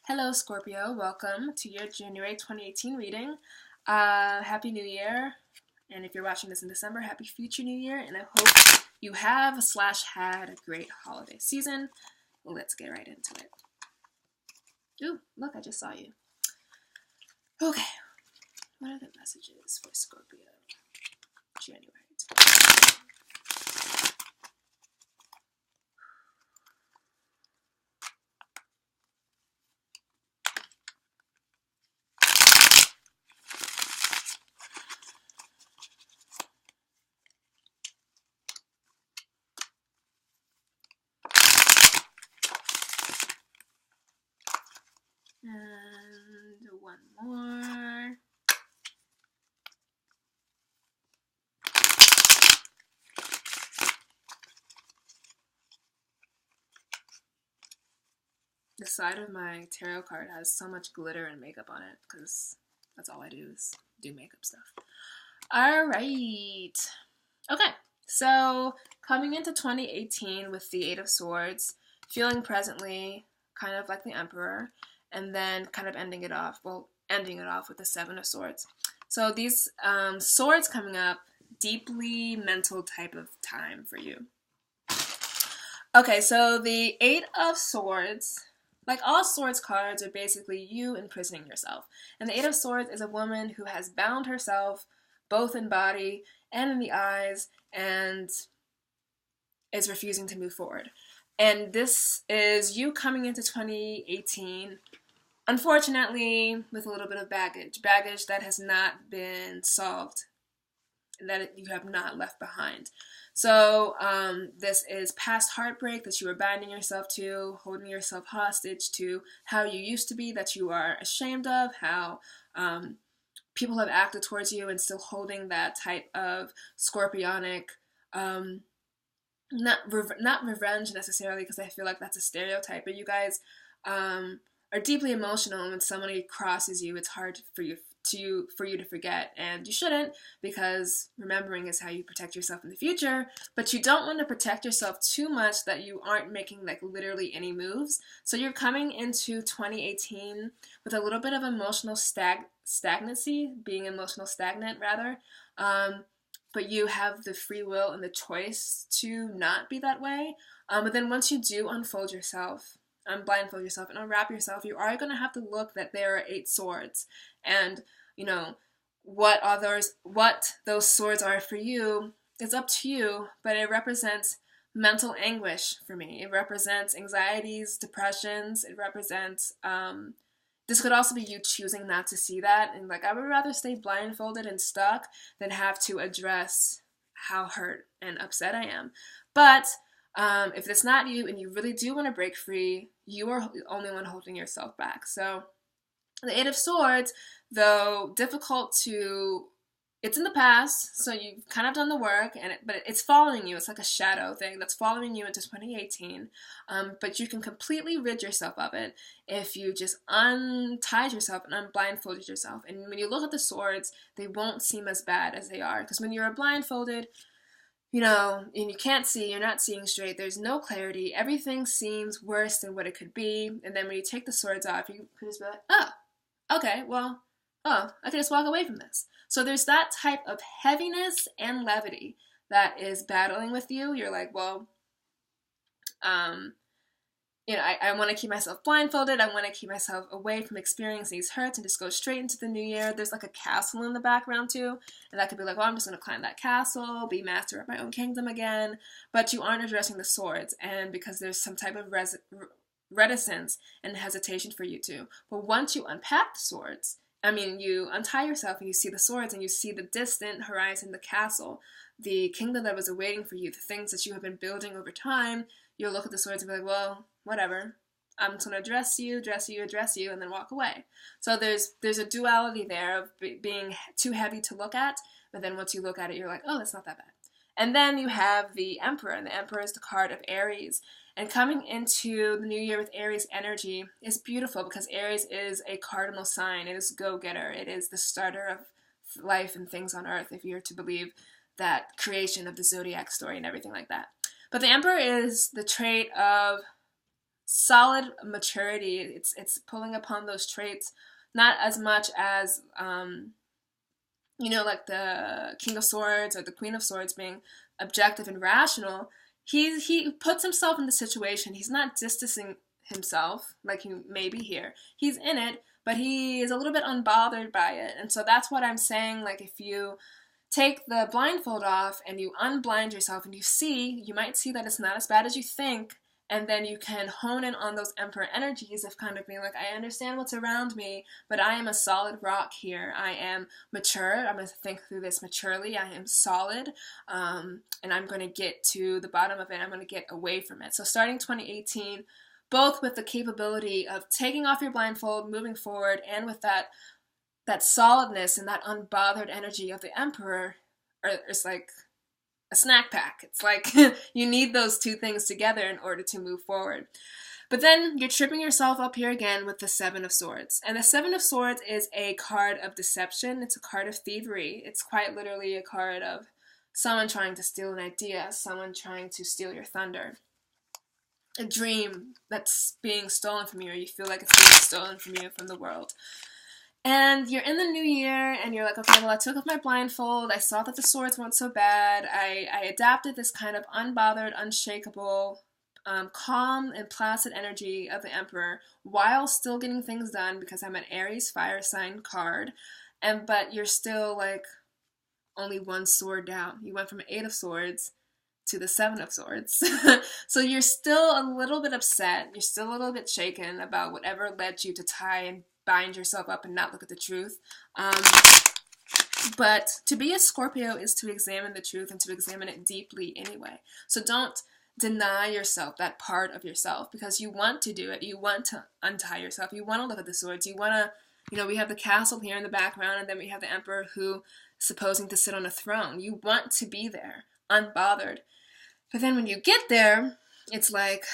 Hello, Scorpio. Welcome to your January 2018 reading. Happy New Year. And if you're watching this in December, happy future New Year. And I hope you have / had a great holiday season. Let's get right into it. Ooh, look, I just saw you. Okay. What are the messages for Scorpio? January. And one more. The side of my tarot card has so much glitter and makeup on it because that's all I do is do makeup stuff. All right. Okay, so coming into 2018 with the Eight of Swords, feeling presently kind of like the Emperor, and then kind of ending it off with the Seven of Swords. So these swords coming up, deeply mental type of time for you. Okay, so the Eight of Swords, like all swords cards, are basically you imprisoning yourself. And the Eight of Swords is a woman who has bound herself both in body and in the eyes and is refusing to move forward. And this is you coming into 2018, unfortunately, with a little bit of baggage that has not been solved, that you have not left behind. So this is past heartbreak that you were binding yourself to, holding yourself hostage to how you used to be, that you are ashamed of, how people have acted towards you, and still holding that type of scorpionic, not revenge necessarily, because I feel like that's a stereotype, but you guys are deeply emotional, and when somebody crosses you, it's hard for you to forget, and you shouldn't, because remembering is how you protect yourself in the future, but you don't want to protect yourself too much that you aren't making like literally any moves. So you're coming into 2018 with a little bit of emotional stagnancy, being emotional stagnant rather, but you have the free will and the choice to not be that way. But then once you do blindfold yourself and unwrap yourself, you are going to have to look that there are 8 swords. And, you know, what those swords are for you is up to you, but it represents mental anguish for me. It represents anxieties, depressions. It represents, this could also be you choosing not to see that. And like, I would rather stay blindfolded and stuck than have to address how hurt and upset I am. But if it's not you and you really do want to break free, you are the only one holding yourself back. So the Eight of Swords, though difficult it's in the past, so you've kind of done the work, but it's following you. It's like a shadow thing that's following you into 2018. But you can completely rid yourself of it if you just untied yourself and unblindfolded yourself. And when you look at the swords, they won't seem as bad as they are. Because when you're blindfolded, and you can't see, you're not seeing straight, there's no clarity, everything seems worse than what it could be, and then when you take the swords off, you can just be like, oh, okay, well, I can just walk away from this. So there's that type of heaviness and levity that is battling with you. You're like, well, I want to keep myself blindfolded. I want to keep myself away from experiencing these hurts and just go straight into the new year. There's like a castle in the background too. And that could be like, well, I'm just going to climb that castle, be master of my own kingdom again. But you aren't addressing the swords. And because there's some type of reticence and hesitation for you to. But once you unpack the swords, you untie yourself and you see the swords and you see the distant horizon, the castle, the kingdom that was awaiting for you, the things that you have been building over time, you'll look at the swords and be like, well, whatever. I'm just going to address you, and then walk away. So there's a duality there of being too heavy to look at, but then once you look at it, you're like, oh, that's not that bad. And then you have the Emperor, and the Emperor is the card of Aries. And coming into the new year with Aries energy is beautiful because Aries is a cardinal sign. It is go-getter. It is the starter of life and things on earth, if you're to believe that creation of the zodiac story and everything like that. But the Emperor is the trait of solid maturity. It's pulling upon those traits, not as much as like the King of Swords or the Queen of Swords being objective and rational. He puts himself in the situation. He's not distancing himself like you may be here. He's in it, but he is a little bit unbothered by it. And so that's what I'm saying. Like, if you take the blindfold off and you unblind yourself and you might see that it's not as bad as you think. And then you can hone in on those Emperor energies of kind of being like, I understand what's around me, but I am a solid rock here. I am mature. I'm going to think through this maturely. I am solid. And I'm going to get to the bottom of it. I'm going to get away from it. So starting 2018, both with the capability of taking off your blindfold, moving forward, and with that solidness and that unbothered energy of the Emperor, it's like a snack pack. It's like you need those two things together in order to move forward. But then you're tripping yourself up here again with the Seven of Swords. And the Seven of Swords is a card of deception. It's a card of thievery. It's quite literally a card of someone trying to steal an idea, someone trying to steal your thunder. A dream that's being stolen from you, or you feel like it's being stolen from you, from the world. And you're in the new year, and you're like, okay, well, I took off my blindfold. I saw that the swords weren't so bad. I adapted this kind of unbothered, unshakable, calm and placid energy of the Emperor while still getting things done, because I'm an Aries fire sign card. But you're still like only one sword down. You went from 8 of Swords to the 7 of Swords. So you're still a little bit upset. You're still a little bit shaken about whatever led you to tie and bind yourself up and not look at the truth. But to be a Scorpio is to examine the truth and to examine it deeply anyway. So don't deny yourself that part of yourself, because you want to do it. You want to untie yourself. You want to look at the swords. You want to, we have the castle here in the background, and then we have the Emperor who is supposing to sit on a throne. You want to be there, unbothered. But then when you get there, it's like,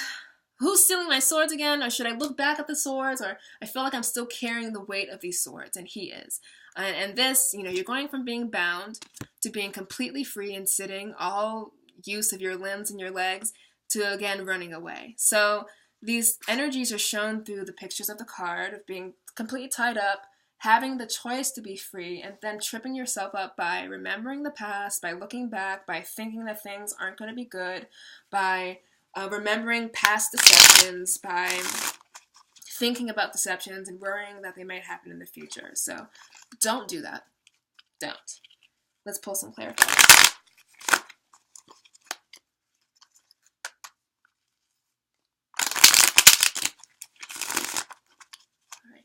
who's stealing my swords again? Or should I look back at the swords? Or I feel like I'm still carrying the weight of these swords, and he is. And this, you're going from being bound to being completely free and sitting, all use of your limbs and your legs, to again running away. So these energies are shown through the pictures of the card of being completely tied up, having the choice to be free, and then tripping yourself up by remembering the past, by looking back, by thinking that things aren't going to be good, by remembering past deceptions, by thinking about deceptions and worrying that they might happen in the future. So don't do that. Don't. Let's pull some clarifiers. All right.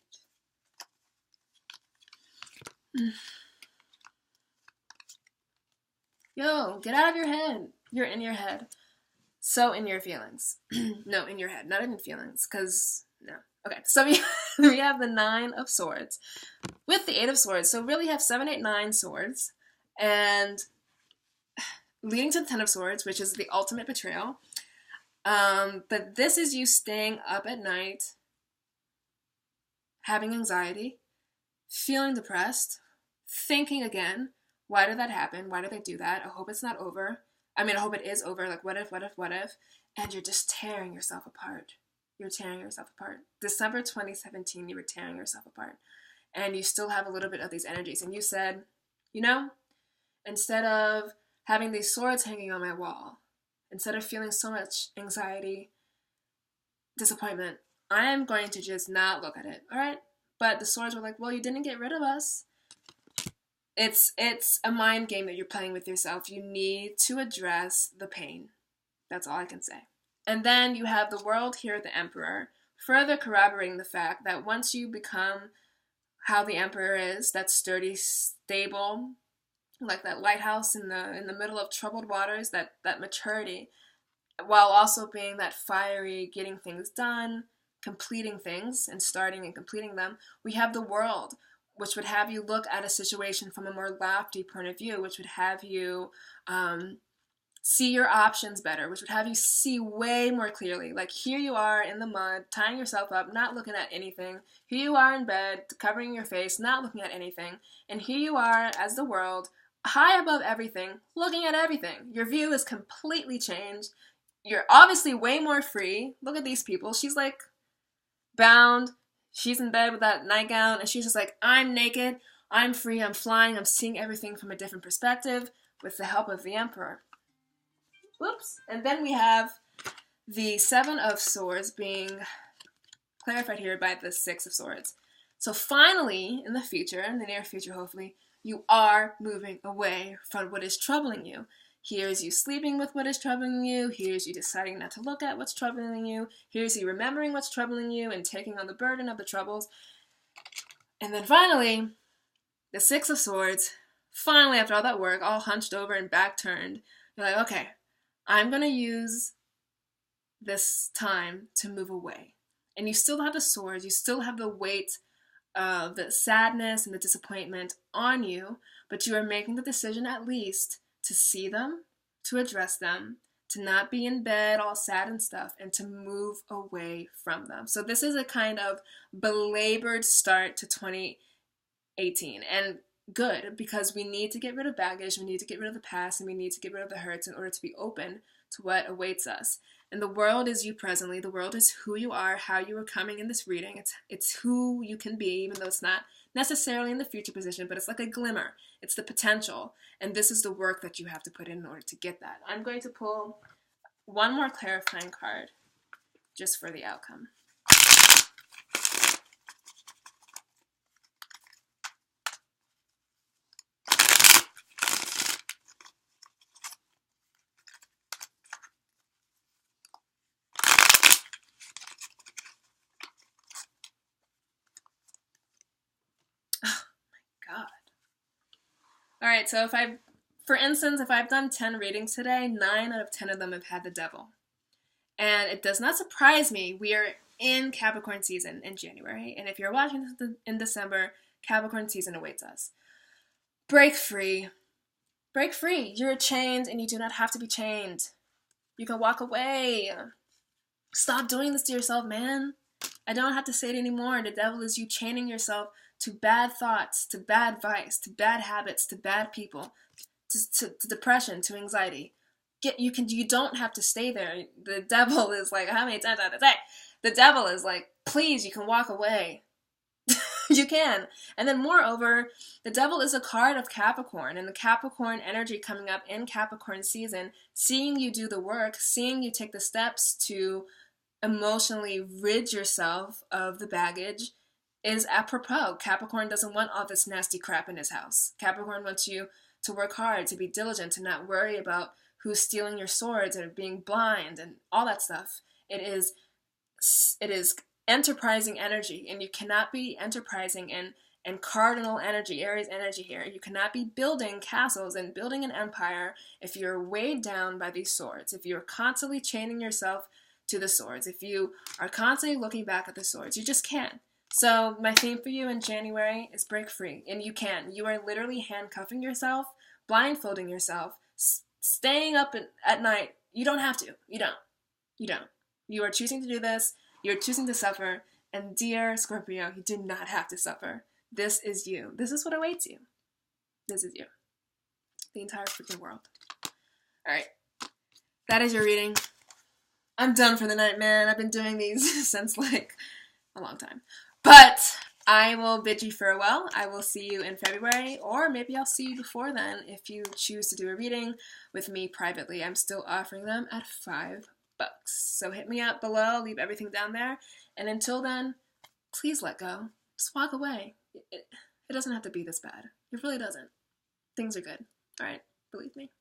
Yo, get out of your head. You're in your head. So in your feelings. No, in your head. Not in feelings, because, no. Okay, so we have the 9 of Swords with the 8 of Swords. So really have 7, 8, 9 swords. And leading to the 10 of Swords, which is the ultimate betrayal. But this is you staying up at night, having anxiety, feeling depressed, thinking again, why did that happen? Why did they do that? I hope it's not over. I hope it is over. Like, what if? And you're just tearing yourself apart. You're tearing yourself apart. December 2017, you were tearing yourself apart. And you still have a little bit of these energies. And you said, instead of having these swords hanging on my wall, instead of feeling so much anxiety, disappointment, I am going to just not look at it, all right? But the swords were like, well, you didn't get rid of us. It's a mind game that you're playing with yourself. You need to address the pain. That's all I can say. And then you have the world here, the Emperor, further corroborating the fact that once you become how the Emperor is, that sturdy, stable, like that lighthouse in the middle of troubled waters, that maturity, while also being that fiery, getting things done, completing things, and starting and completing them, we have the world, which would have you look at a situation from a more lofty point of view, which would have you see your options better, which would have you see way more clearly. Like, here you are in the mud, tying yourself up, not looking at anything. Here you are in bed, covering your face, not looking at anything. And here you are as the world, high above everything, looking at everything. Your view is completely changed. you're obviously way more free. Look at these people. She's like bound. She's in bed with that nightgown, and she's just like, I'm naked, I'm free, I'm flying, I'm seeing everything from a different perspective with the help of the Emperor. Whoops. And then we have the Seven of Swords being clarified here by the Six of Swords. So finally, in the future, in the near future hopefully, you are moving away from what is troubling you. Here's you sleeping with what is troubling you. Here's you deciding not to look at what's troubling you. Here's you remembering what's troubling you and taking on the burden of the troubles. And then finally, the Six of Swords, finally after all that work, all hunched over and back turned, you're like, okay, I'm going to use this time to move away. And you still have the swords, you still have the weight of the sadness and the disappointment on you, but you are making the decision at least to see them, to address them, to not be in bed all sad and stuff, and to move away from them. So this is a kind of belabored start to 2018, and good, because we need to get rid of baggage, we need to get rid of the past, and we need to get rid of the hurts in order to be open to what awaits us. And the world is you presently. The world is who you are, how you are coming in this reading. It's who you can be, even though it's not necessarily in the future position, but it's like a glimmer. It's the potential. And this is the work that you have to put in order to get that. I'm going to pull one more clarifying card just for the outcome. God. All right, so for instance, if I've done 10 readings today, 9 out of 10 of them have had the devil. And it does not surprise me. We are in Capricorn season in January, and if you're watching this in December, Capricorn season awaits us. Break free. Break free. You're chained, and you do not have to be chained. You can walk away. Stop doing this to yourself, man. I don't have to say it anymore. The devil is you chaining yourself to bad thoughts, to bad vice, to bad habits, to bad people, to depression, to anxiety. You don't have to stay there. The devil is like, how many times I have to say? The devil is like, please, you can walk away. You can. And then moreover, the devil is a card of Capricorn, and the Capricorn energy coming up in Capricorn season, seeing you do the work, seeing you take the steps to emotionally rid yourself of the baggage is apropos. Capricorn doesn't want all this nasty crap in his house. Capricorn wants you to work hard, to be diligent, to not worry about who's stealing your swords and being blind and all that stuff. It is enterprising energy, and you cannot be enterprising and cardinal energy, Aries energy here. You cannot be building castles and building an empire if you're weighed down by these swords, if you're constantly chaining yourself to the swords, if you are constantly looking back at the swords. You just can't. So my theme for you in January is break free, and you can. You are literally handcuffing yourself, blindfolding yourself, staying up at night. You don't have to. You don't. You are choosing to do this. You're choosing to suffer. And dear Scorpio, you do not have to suffer. This is you. This is what awaits you. This is you. The entire freaking world. All right. That is your reading. I'm done for the night, man. I've been doing these since like a long time. But I will bid you farewell. I will see you in February, or maybe I'll see you before then if you choose to do a reading with me privately. I'm still offering them at $5. So hit me up below, leave everything down there. And until then, please let go. Just walk away. It doesn't have to be this bad. It really doesn't. Things are good. All right, believe me.